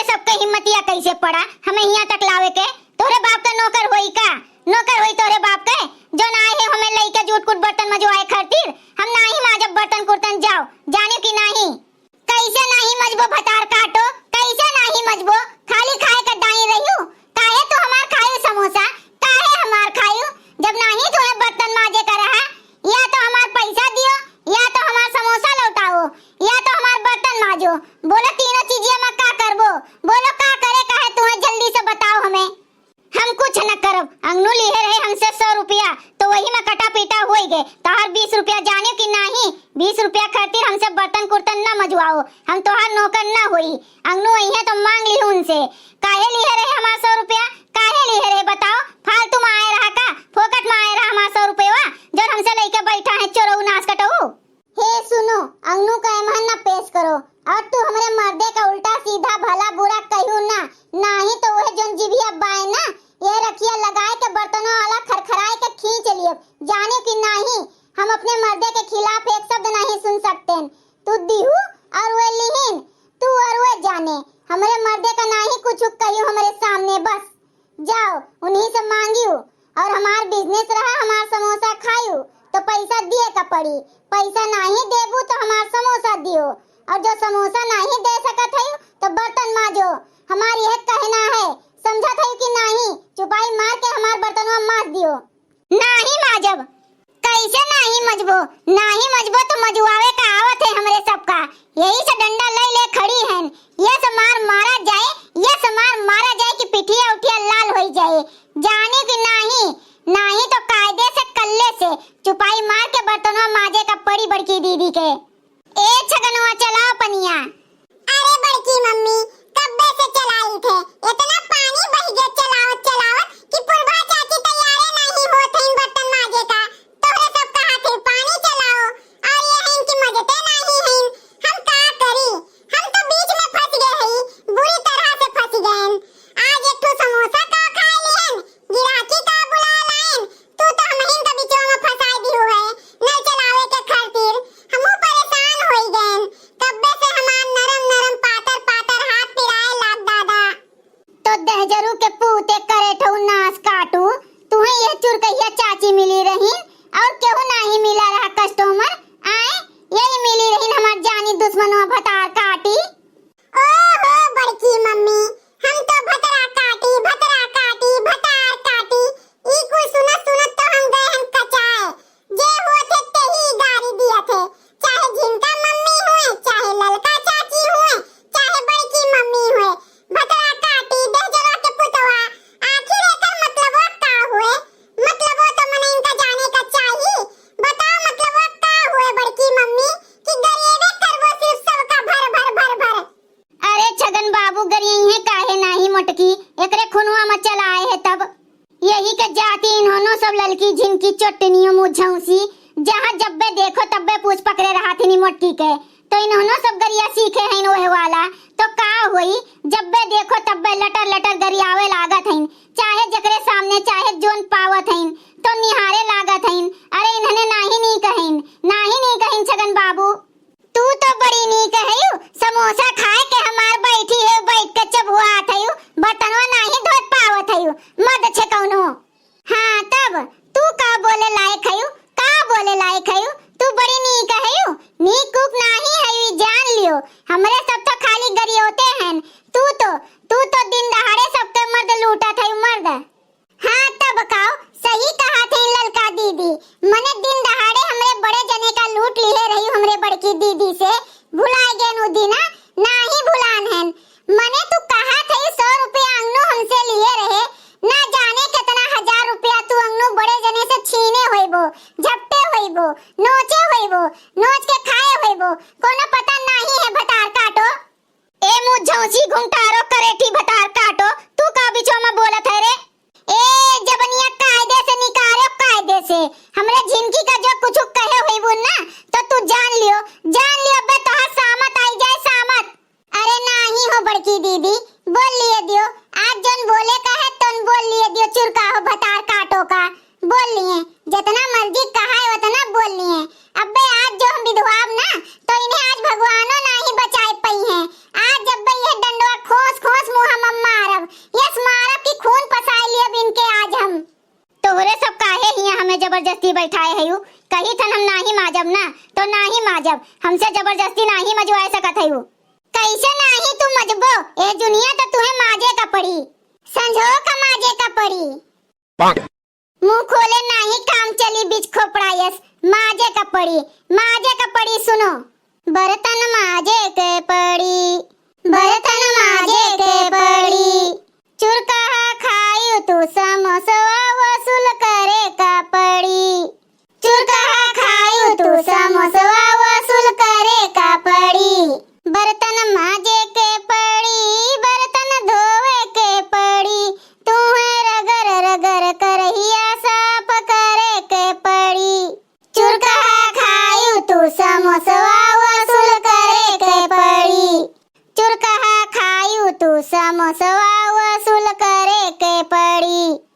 तोरे सबके हिम्मतिया कैसे पड़ा हमें यहाँ तक लावे के? तोरे बाप का नौकर होई का? नौकर होई तोरे बाप के जो ना है हमें लइके जूट कुट बर्तन मजवाए खातिर? हम नाही माजब बर्तन कुर्तन जाओ जाने की नहीं। कैसे नहीं मजबो भतार काटो, कैसे नहीं मजबो? खाली खाए का दाई रहियो। काहे तो हमार खायू समोसा, काहे हमार खायू? जब नहीं तुम्हें बर्तन माजे का रहा, या तो हमार पैसा दियो, या तो हमार समोसा लौटाओ, या तो हमार बर्तन माजो। बोलो तीनों चीजें मैं का करबो? बोलो का करे का है तुम्हें, जल्दी से बताओ हमें। हम कुछ न करब। अंगनू लिए रहे हमसे 100 रुपया तो वही में कटा पीटा होई गए। तोहार 20 रुपया जाने की नहीं, 20 रुपया खातिर हमसे बर्तन कुर्तन न मजवाओ। हम तोहार नौकर न होई। अंगनू आई है तो मांग ली उनसे। काहे लिए रहे हमार 100 रुपया? काहे लिए रहे बताओ? फालतू में आए रहा का? फोकट में आए रहा हमार 100 रुपया जो हमसे लेके बैठा है चोरऊ नाश कटऊ। हे सुनो, अंगनू का एमहन न पेश करो और तू हमरे मर्दे का उल्टा सीधा भला बुरा कहू ना, नहीं तो वह जोन जीभिया बाय ना ये रखिया लगाए के बर्तनों वाला खरखराए के खींच लियो। जाने की नहीं, हम अपने मर्दे के खिलाफ एक शब्द नहीं सुन सकते। तू दीहू और वे लिहिन, तू और वे जाने। हमरे मर्दे का नहीं कुछ कहियो हमरे सामने, बस जाओ उन्हीं से मांगियो। और हमार बिजनेस रहा, हमार समोसा खायू तो पैसा दिए का पड़ी। पैसा नहीं देबू तो हमार समोसा दियो, और जो समोसा नहीं दे सकत है तो बर्तन माजो। हमारी यह कहना है, समझा था कि नहीं? चुपाई मार के हमार बर्तनवा माज दियो। नहीं माजब। कैसे नहीं मजबो? नहीं मजबो तो मजवावे का आवत है हमरे सबका। यही से डंडा ले ले खड़ी हैं। ये से मार मारा जाए, ये से मार मारा जाए कि पिठिया उठिया लाल हो जाए। जाने की नहीं, नहीं तो कायदे से कल्ले से चुपाई मार के बर्तनवा माजे का पड़ी बड़की दीदी के। ए छगनवा चलाओ पनिया। अरे बड़की मम्मी कब्बे से चलाई थे, इतना पानी बह गया चलावत चलावत कि पुरभा चाची तैयारे नहीं होत हैं बर्तन माजे का। तोहरे सब कहा थे पानी चलाओ और ये हैं कि मजते नहीं हैं। हम का करी? हम तो बीच में फंस गए हैं, बुरी तरह से फंस गए हैं। आज एक ठो समोसा का खा लियन, गिराकी का बुला लाइन, तू तो हमहिन के बीचवा में फंसाई दियो है नहीं चलावे के खातिर। हमहु परेशान होई गए। कब्बे से हमार नरम नरम पातर पातर हाथ पिराए लाग दादा। तो दहजरू के पूते करे ठौ नास काटू। तुम्हें यह चुरकैया चाची मिली रही और केहू नहीं मिला रहा कस्टमर आए? यही मिली रही हमार जानी दुश्मनवा भतार काटी। ओहो बड़की मम्मी, हम तो भतरा काटी भतार काटी ई कुल सुनत सुनत तो हम गए हम कचाए। जे हुए थे ते ही गारी दिया थे, चाहे जिनका मम्मी हुए, चाहे ललका चाची हुए, चाहे बड़की मम्मी हुए। भतरा काटी दहजरा के पुतवा, आखिर एकर मतलबवा का हुए? मतलबवा तो मने इनका जाने का चाहिए। बताओ मतलबवा का हुए बड़की मम्मी कि गरीबे करबो सिर्फ सबका भर भर भर भर। अरे छगन बाबू गरियई है काहे नहीं मोटकी, एकरे खुनवा में चलाए है तब। यही के जाति इन्होंने सब ललकी झिनकी चोटनियों मुझौसी जहाँ जब्बे देखो तब्बे पूछ पकड़े रहा थी मोटकी के। तो इन्होंने सब गरिया सीखे हैं ओहे वाला। तो का हुई जब्बे देखो तब्बे लटर लटर गरियावे लागत हैं, चाहे जकरे सामने चाहे जोन पावत हैं तो निहारे लागत हैं। अरे इन्हने नहीं कहीं छगन बाबू। तू तो बड़ी नी कहयू, समोसा खाए के हमार बैठी है बैठ के चबुआत हयू, बर्तनवा नहीं धोत पावत हयू, मद छे कौनो। हाँ तब तू का बोले लायक हयू, का बोले लायक हयू? तू बड़ी नी कहयू, नी कुक नहीं हयू जान लियो। हमरे सब तो खाली गरियोते हैं, तू तो दिन दहाड़े सबके मर्द लूटत हयू मर्द। हाँ तब काओ सही कहा थे ललका दीदी, मने दिन दहाड़े हमरे बड़े जने का लूट लिए रही हमरे बड़की दीदी से। भुलाए गए नु दीना नहीं भुलान है। मने तू कहा थे 100 रुपया अंगनू हमसे लिए रहे, ना जाने कितना 1000 रुपया तू अंगनू बड़े जने से छीने होइबो, झपटे होइबो, नोचे होइबो, नोच के खाए होइबो, कोनो पता नहीं है भतार काटो। ए मुझौसी घुंटारो करेठी भतार काटो, तू का बिचो में बोलत है रे? ए जबनिया कायदे से निकालो कायदे से। हमरे झिनकी का जो कुछ कहे होइबो ना तो तू जान लियो बे तोहार सामत आई जाए सामत। अरे नहीं हो बड़की दीदी, बोल लिए दियो आज जोन बोले का है तोन बोल लिए दियो। चुरका हो भतार काटो का बोल लिए, जितना मर्जी कहा है उतना बोल लिए। अबे आज जो हम विधवाब ना तो इन्हें आज भगवानो नहीं बचाए पई हैं। आज जब ये डंडवा खोस खोस जबरदस्ती बैठाए है कही थन हम नाही माजब ना तो नाही माजब, हमसे जबरदस्ती नाही मजवाए सकत है। कैसे नाही तू मजबो, ए दुनिया तो तुम्हें माजे का पड़ी, संजो का माजे का पड़ी। मुंह खोले नाही काम चली बीच खोपड़ायस, माजे का पड़ी, माजे का पड़ी। सुनो, बर्तन माजे के पड़ी, बर्तन माजे के पड़ी, चुरका खायु तू समोसवा वसूल करे का पड़ी, चुरका खायु तू समोसवा वसूल करे का पड़ी। बर्तन माजे के पड़ी, बर्तन धोवे के पड़ी, तुम्हें रगर रगर करहिया साफ करे के पड़ी, चुरका खायु तू समोसवा वसूल करे के पड़ी, चुरका खायु तू समोसवा वसूल करे के पड़ी।